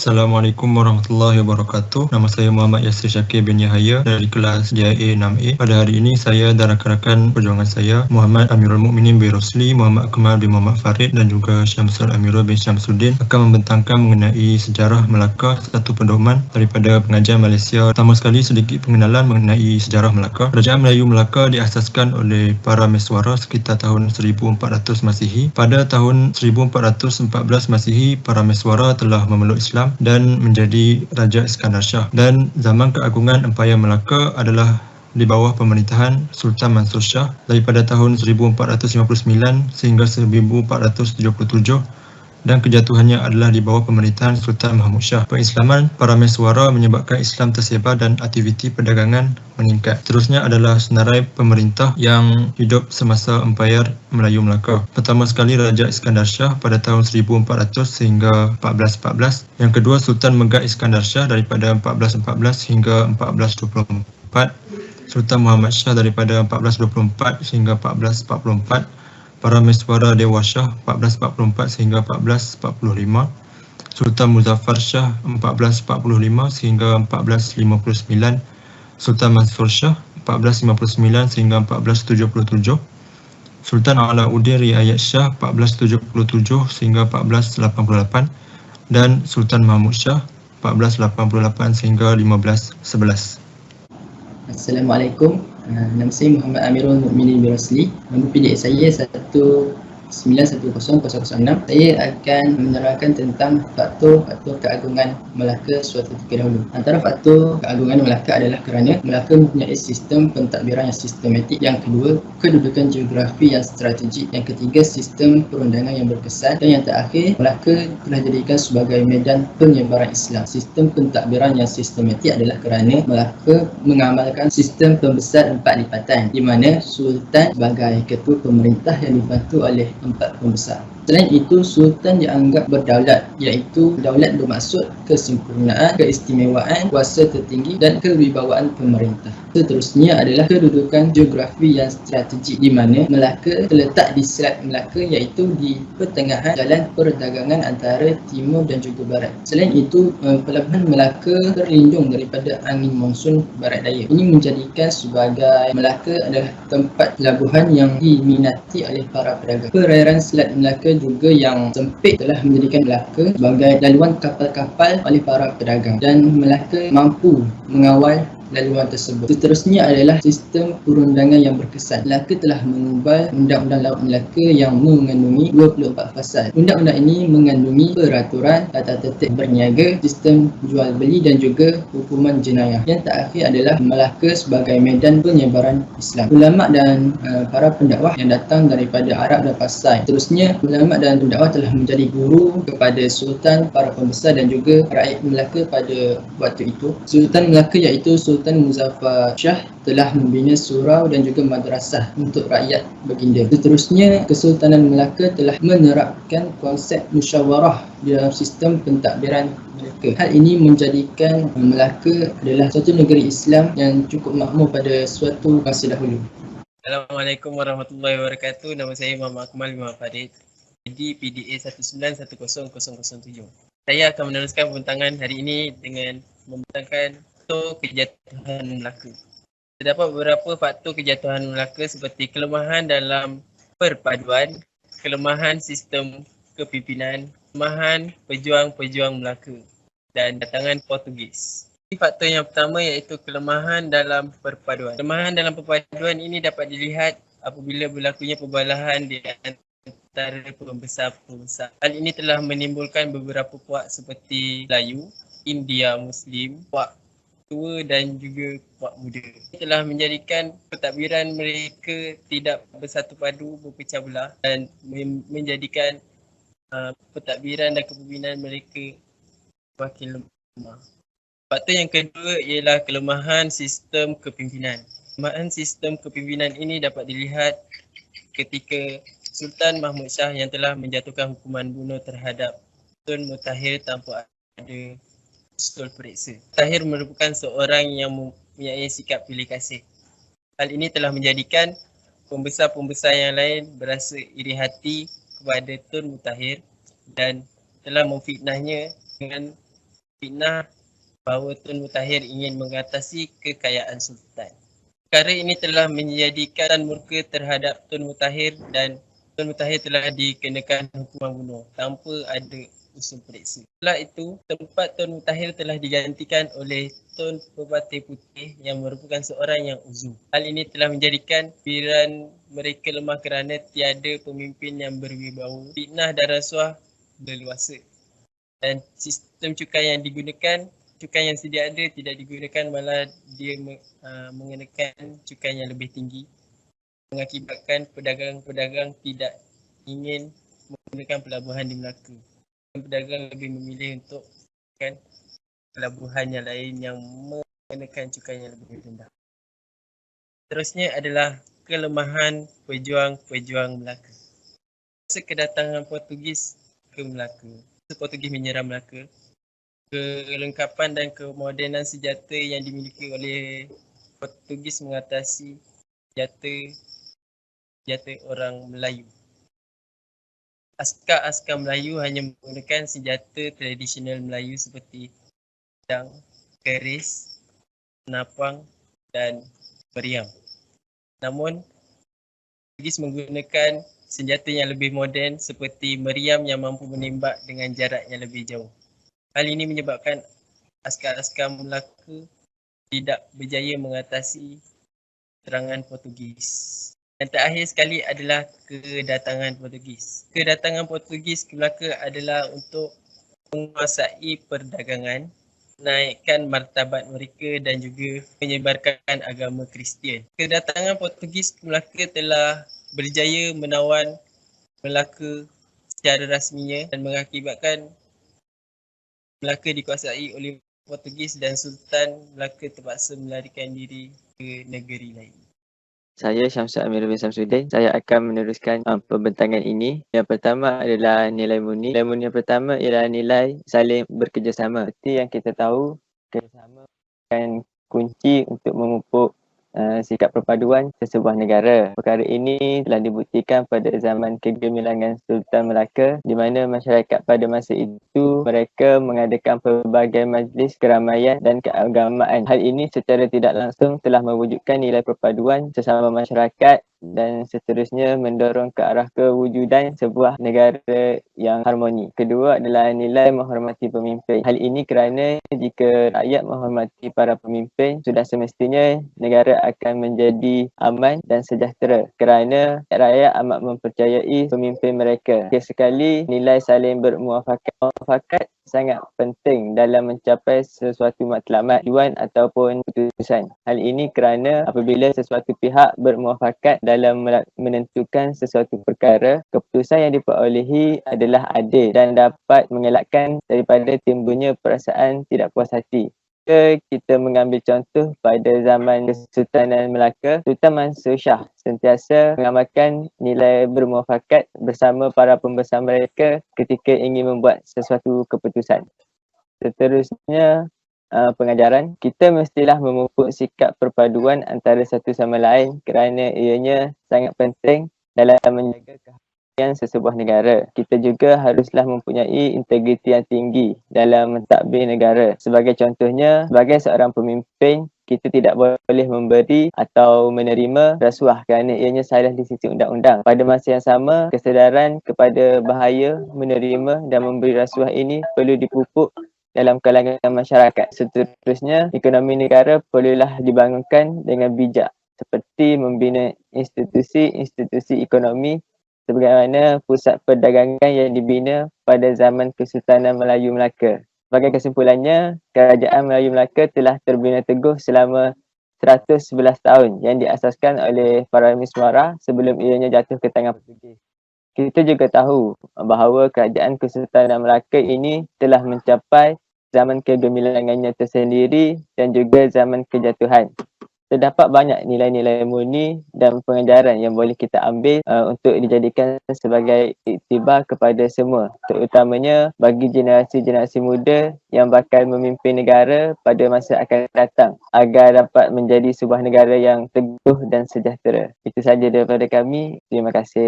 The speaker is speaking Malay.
Assalamualaikum warahmatullahi wabarakatuh. Nama saya Muhammad Yasir Syakir bin Yahya dari kelas JIA 6A. Pada hari ini saya dan rakan-rakan perjuangan saya, Muhammad Amirul Mukminin bin Rosli, Muhammad Akmal bin Muhammad Farid dan juga Syamsul Amirul bin Syamsuddin akan membentangkan mengenai sejarah Melaka, satu pedoman daripada pengajian Malaysia. Pertama sekali sedikit pengenalan mengenai sejarah Melaka. Kerajaan Melayu Melaka diasaskan oleh para Meswara sekitar tahun 1400 Masihi. Pada tahun 1414 Masihi, para Meswara telah memeluk Islam dan menjadi Raja Iskandar Shah, dan zaman keagungan Empayar Melaka adalah di bawah pemerintahan Sultan Mansur Shah daripada tahun 1459 sehingga 1477, dan kejatuhannya adalah di bawah pemerintahan Sultan Mahmud Shah. Pengislaman para Meswara menyebabkan Islam tersebar dan aktiviti perdagangan meningkat. Seterusnya adalah senarai pemerintah yang hidup semasa Empayar Melayu Melaka. Pertama sekali Raja Iskandar Shah pada tahun 1400 sehingga 1414. Yang kedua Sultan Megat Iskandar Shah daripada 1414 hingga 1424. Sultan Muhammad Shah daripada 1424 sehingga 1444. Para Meswara Dewa Shah 1444 sehingga 1445. Sultan Muzaffar Shah 1445 sehingga 1459. Sultan Mansur Shah 1459 sehingga 1477. Sultan Alauddin Riayat Shah 1477 sehingga 1488. Dan Sultan Mahmud Shah 1488 sehingga 1511. Assalamualaikum. Nama saya Muhammad Amirul Mukminin bin Rosli. Nombor PDA saya 1910006. Saya akan menerangkan tentang faktor-faktor keagungan Melaka suatu ketika dahulu. Antara faktor keagungan Melaka adalah kerana Melaka mempunyai sistem pentadbiran yang sistematik. Yang kedua, kedudukan geografi yang strategik. Yang ketiga, sistem perundangan yang berkesan. Dan yang terakhir, Melaka telah dijadikan sebagai medan penyebaran Islam. Sistem pentadbiran yang sistematik adalah kerana Melaka mengamalkan sistem pembesar 4 lipatan, di mana Sultan sebagai ketua pemerintah yang dibantu oleh 4 pembesar. Selain itu, Sultan dianggap berdaulat, iaitu daulat bermaksud kesempurnaan, keistimewaan, kuasa tertinggi dan kewibawaan pemerintah. Seterusnya adalah kedudukan geografi yang strategik, di mana Melaka terletak di Selat Melaka, iaitu di pertengahan jalan perdagangan antara timur dan juga barat. Selain itu, pelabuhan Melaka terlindung daripada angin monsun barat daya. Ini menjadikan sebagai Melaka adalah tempat pelabuhan yang diminati oleh para pedagang. Perairan Selat Melaka juga yang sempit telah menjadikan Melaka sebagai laluan kapal-kapal oleh para pedagang, dan Melaka mampu mengawal laluan tersebut. Seterusnya adalah sistem perundangan yang berkesan. Melaka telah mengubah Undang-Undang Laut Melaka yang mengandungi 24 pasal. Undang-undang ini mengandungi peraturan, tata tertib berniaga, sistem jual beli dan juga hukuman jenayah. Yang terakhir adalah Melaka sebagai medan penyebaran Islam. Ulama dan para pendakwah yang datang daripada Arab dan Pasai. Seterusnya, ulama dan pendakwah telah menjadi guru kepada Sultan, para pembesar dan juga rakyat Melaka pada waktu itu. Sultan Melaka iaitu Sultan Muzaffar Shah telah membina surau dan juga madrasah untuk rakyat baginda. Seterusnya, Kesultanan Melaka telah menerapkan konsep musyawarah dalam sistem pentadbiran Melaka. Hal ini menjadikan Melaka adalah satu negeri Islam yang cukup makmur pada suatu masa dahulu. Assalamualaikum warahmatullahi wabarakatuh. Nama saya Muhammad Akmal bin Muhammad Farid di PDA 1910007. Saya akan meneruskan pembentangan hari ini dengan membentangkan faktor kejatuhan Melaka. Terdapat beberapa faktor kejatuhan Melaka seperti kelemahan dalam perpaduan, kelemahan sistem kepimpinan, kelemahan pejuang-pejuang Melaka dan datangan Portugis. Faktor yang pertama iaitu kelemahan dalam perpaduan. Kelemahan dalam perpaduan ini dapat dilihat apabila berlakunya perbalahan di antara pembesar-pembesar. Hal ini telah menimbulkan beberapa puak seperti Melayu, India Muslim, puak tua dan juga puak muda. Ini telah menjadikan pentadbiran mereka tidak bersatu padu, berpecah belah dan menjadikan pentadbiran dan kepimpinan mereka makin lemah. Faktor yang kedua ialah kelemahan sistem kepimpinan. Kelemahan sistem kepimpinan ini dapat dilihat ketika Sultan Mahmud Shah yang telah menjatuhkan hukuman bunuh terhadap Tun Mutahir tanpa ada usul periksa. Mutahir merupakan seorang yang mempunyai sikap pilih kasih. Hal ini telah menjadikan pembesar-pembesar yang lain berasa iri hati kepada Tun Mutahir dan telah memfitnahnya dengan fitnah bahawa Tun Mutahir ingin mengatasi kekayaan Sultan. Perkara ini telah menjadikan murka terhadap Tun Mutahir dan Tun Mutahir telah dikenakan hukuman bunuh tanpa ada usul periksa. Setelah itu, tempat Tun Mutahir telah digantikan oleh Tun Pepatih Putih yang merupakan seorang yang uzur. Hal ini telah menjadikan pikiran mereka lemah kerana tiada pemimpin yang berwibawa, fitnah dan rasuah berluasa. Dan sistem cukai yang digunakan, cukai yang sedia ada tidak digunakan, malah dia mengenakan cukai yang lebih tinggi, mengakibatkan pedagang-pedagang tidak ingin menggunakan pelabuhan di Melaka. Pedagang lebih memilih untuk kan pelabuhan yang lain yang mengenakan cukai yang lebih rendah. Terusnya adalah kelemahan pejuang-pejuang Melaka. Masa kedatangan Portugis ke Melaka, Portugis menyerang Melaka, kelengkapan dan kemodenan senjata yang dimiliki oleh Portugis mengatasi senjata orang Melayu. Askar-askar Melayu hanya menggunakan senjata tradisional Melayu seperti pedang, keris, senapang dan meriam. Namun, Portugis menggunakan senjata yang lebih moden seperti meriam yang mampu menembak dengan jarak yang lebih jauh. Hal ini menyebabkan askar-askar Melaka tidak berjaya mengatasi serangan Portugis. Yang terakhir sekali adalah kedatangan Portugis. Kedatangan Portugis ke Melaka adalah untuk menguasai perdagangan, naikkan martabat mereka dan juga menyebarkan agama Kristian. Kedatangan Portugis ke Melaka telah berjaya menawan Melaka secara rasminya dan mengakibatkan Melaka dikuasai oleh Portugis dan Sultan Melaka terpaksa melarikan diri ke negeri lain. Saya Syamsul Amir bin Samsudin. Saya akan meneruskan pembentangan ini. Yang pertama adalah nilai murni. Nilai murni yang pertama ialah nilai saling bekerjasama. Seperti yang kita tahu, kerjasama akan kunci untuk memupuk sikap perpaduan sesebuah negara. Perkara ini telah dibuktikan pada zaman kegemilangan Sultan Melaka, di mana masyarakat pada masa itu mereka mengadakan pelbagai majlis keramaian dan keagamaan. Hal ini secara tidak langsung telah mewujudkan nilai perpaduan sesama masyarakat dan seterusnya mendorong ke arah kewujudan sebuah negara yang harmoni. Kedua adalah nilai menghormati pemimpin. Hal ini kerana jika rakyat menghormati para pemimpin, sudah semestinya negara akan menjadi aman dan sejahtera kerana rakyat amat mempercayai pemimpin mereka. Sekali nilai saling bermuafakat. Muafakat sangat penting dalam mencapai sesuatu matlamat, tujuan ataupun keputusan. Hal ini kerana apabila sesuatu pihak bermuafakat dalam menentukan sesuatu perkara, keputusan yang diperolehi adalah adil dan dapat mengelakkan daripada timbulnya perasaan tidak puas hati. Kita mengambil contoh pada zaman Kesultanan Melaka, Sultan Mansur Shah sentiasa mengamalkan nilai bermuafakat bersama para pembesar mereka ketika ingin membuat sesuatu keputusan. Seterusnya, pengajaran. Kita mestilah memupuk sikap perpaduan antara satu sama lain kerana ianya sangat penting dalam menjaga keharmonian sesebuah negara. Kita juga haruslah mempunyai integriti yang tinggi dalam mentadbir negara. Sebagai contohnya, sebagai seorang pemimpin, kita tidak boleh memberi atau menerima rasuah kerana ianya salah di sisi undang-undang. Pada masa yang sama, kesedaran kepada bahaya menerima dan memberi rasuah ini perlu dipupuk dalam kalangan masyarakat. Seterusnya, ekonomi negara perlulah dibangunkan dengan bijak seperti membina institusi-institusi ekonomi sebagaimana pusat perdagangan yang dibina pada zaman Kesultanan Melayu Melaka. Sebagai kesimpulannya, Kerajaan Melayu Melaka telah terbina teguh selama 111 tahun yang diasaskan oleh para mismara sebelum ianya jatuh ke tangan Portugis. Kita juga tahu bahawa Kerajaan Kesultanan Melaka ini telah mencapai zaman kegemilangannya tersendiri dan juga zaman kejatuhan. Terdapat banyak nilai-nilai murni dan pengajaran yang boleh kita ambil untuk dijadikan sebagai iktibar kepada semua, terutamanya bagi generasi-generasi muda yang bakal memimpin negara pada masa akan datang agar dapat menjadi sebuah negara yang teguh dan sejahtera. Itu sahaja daripada kami. Terima kasih.